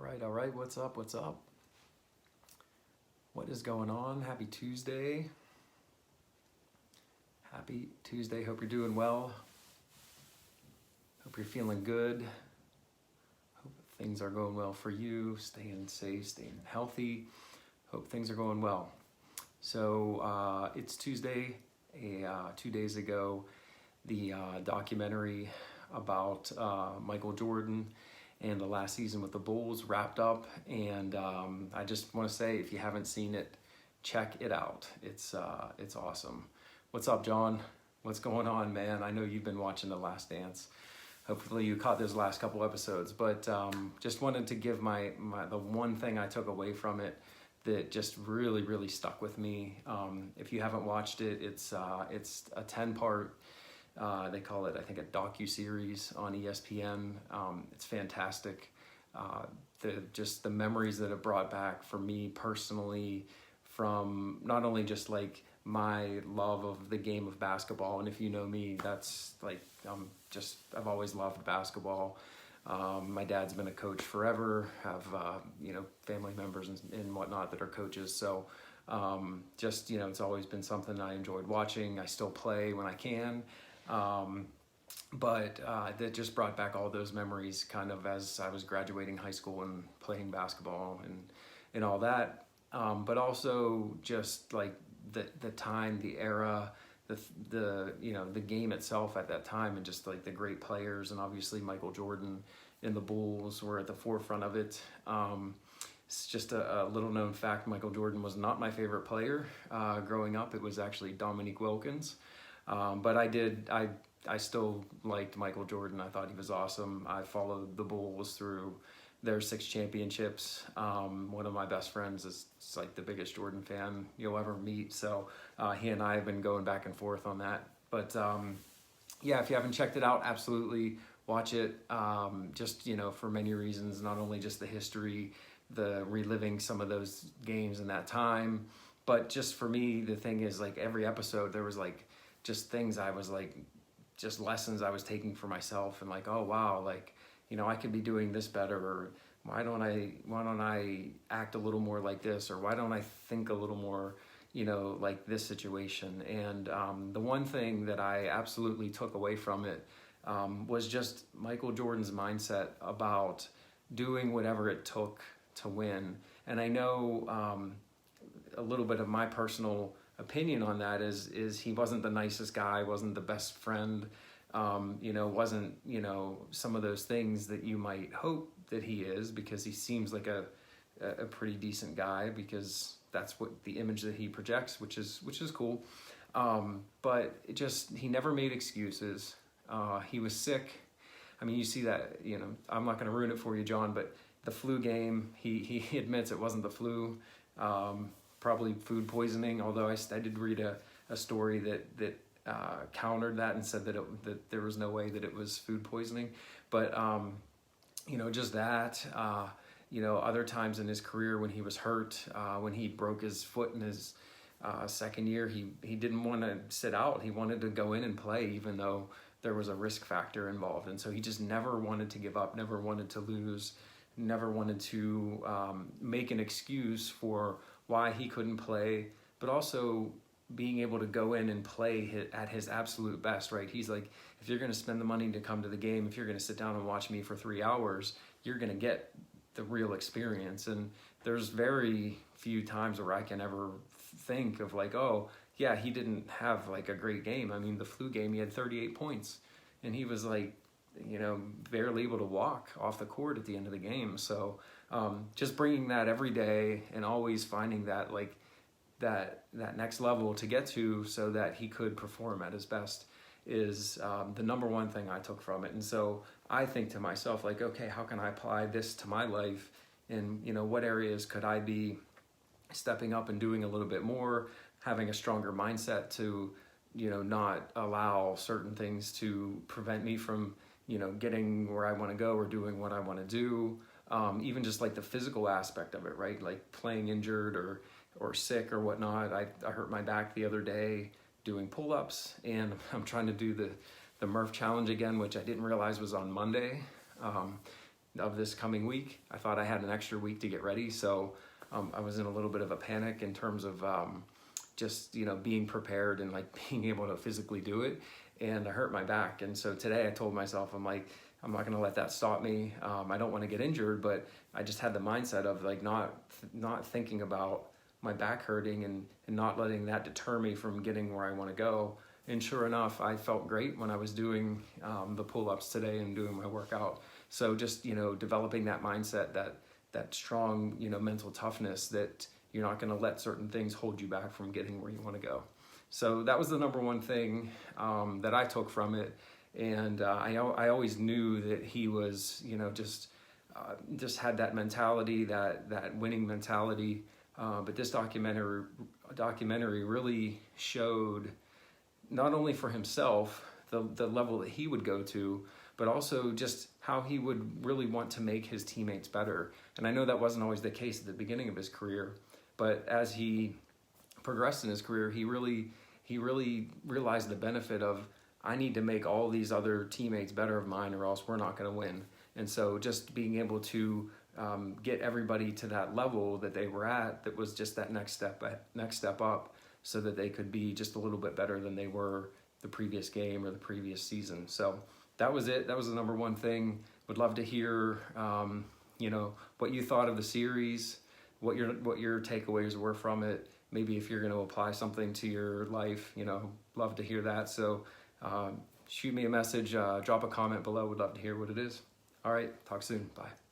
All right, what's up, what's up? What is going on? Happy Tuesday. Happy Tuesday, hope you're doing well. Hope you're feeling good. Hope things are going well for you, staying safe, staying healthy. Hope things are going well. So it's Tuesday, 2 days ago, the documentary about Michael Jordan and the last season with the Bulls wrapped up, and I just want to say, if you haven't seen it, check it out. It's awesome. What's up, John? What's going on, man? I know you've been watching The Last Dance. Hopefully you caught those last couple episodes, but just wanted to give the one thing I took away from it that just really stuck with me. If you haven't watched it, it's a 10-part. They call it, I think, a docu-series on ESPN. It's fantastic. The memories that it brought back for me personally, from not only just like my love of the game of basketball, and if you know me, that's like I've always loved basketball. My dad's been a coach forever. Have family members and whatnot that are coaches. So it's always been something I enjoyed watching. I still play when I can. But that just brought back all those memories kind of as I was graduating high school and playing basketball and all that. But also just like the time, the era, the game itself at that time, and just like the great players, and obviously Michael Jordan and the Bulls were at the forefront of it. It's just a little known fact, Michael Jordan was not my favorite player growing up. It was actually Dominique Wilkins. But I still liked Michael Jordan. I thought he was awesome. I followed the Bulls through their 6 championships. One of my best friends is like the biggest Jordan fan you'll ever meet. So he and I have been going back and forth on that. But if you haven't checked it out, absolutely watch it. For many reasons, not only just the history, the reliving some of those games in that time, but just for me, the thing is, like, every episode there was like just things I was like, just lessons I was taking for myself, and like, oh wow, like, I could be doing this better, or why don't I act a little more like this, or why don't I think a little more, like this situation. And the one thing that I absolutely took away from it was just Michael Jordan's mindset about doing whatever it took to win. And I know a little bit of my personal opinion on that is he wasn't the nicest guy, wasn't the best friend, wasn't, some of those things that you might hope that he is, because he seems like a pretty decent guy, because that's what the image that he projects, which is cool. But he never made excuses. He was sick. I mean, you see that, I'm not going to ruin it for you, John, but the flu game, he admits it wasn't the flu. Probably food poisoning, although I did read a story that countered that and said that there was no way that it was food poisoning. But just that, other times in his career when he was hurt, when he broke his foot in his second year, he didn't want to sit out. He wanted to go in and play, even though there was a risk factor involved. And so he just never wanted to give up, never wanted to lose, never wanted to make an excuse for why he couldn't play, but also being able to go in and play at his absolute best, right? He's like, if you're going to spend the money to come to the game, if you're going to sit down and watch me for 3 hours, you're going to get the real experience. And there's very few times where I can ever think of like, oh yeah, he didn't have like a great game. I mean, the flu game, he had 38 points and he was like, barely able to walk off the court at the end of the game. So just bringing that every day and always finding that like that next level to get to, so that he could perform at his best, is the number one thing I took from it. And so I think to myself, like, okay, how can I apply this to my life? And what areas could I be stepping up and doing a little bit more, having a stronger mindset to not allow certain things to prevent me from getting where I want to go or doing what I want to do. Even just like the physical aspect of it, right? Like playing injured or sick or whatnot. I hurt my back the other day doing pull-ups, and I'm trying to do the Murph challenge again, which I didn't realize was on Monday. of this coming week. I thought I had an extra week to get ready, so I was in a little bit of a panic in terms of just, you know, being prepared and like being able to physically do it. And I hurt my back. And so today I told myself, I'm like, I'm not going to let that stop me. I don't want to get injured, but I just had the mindset of like not thinking about my back hurting and not letting that deter me from getting where I want to go. And sure enough, I felt great when I was doing the pull-ups today and doing my workout. So just, you know, developing that mindset, that strong, you know, mental toughness that you're not going to let certain things hold you back from getting where you want to go. So that was the number one thing that I took from it. And I always knew that he was, you know, just had that mentality, that winning mentality. But this documentary really showed not only for himself the level that he would go to, but also just how he would really want to make his teammates better. And I know that wasn't always the case at the beginning of his career, but as he progressed in his career, he really realized the benefit of, I need to make all these other teammates better of mine or else we're not going to win. And so just being able to get everybody to that level that they were at, that was just that next step up, so that they could be just a little bit better than they were the previous game or the previous season. So that was it. That was the number one thing. Would love to hear, you know, what you thought of the series, what your takeaways were from it. Maybe if you're going to apply something to your life, you know, love to hear that. So shoot me a message, drop a comment below. Would love to hear what it is. All right, talk soon. Bye.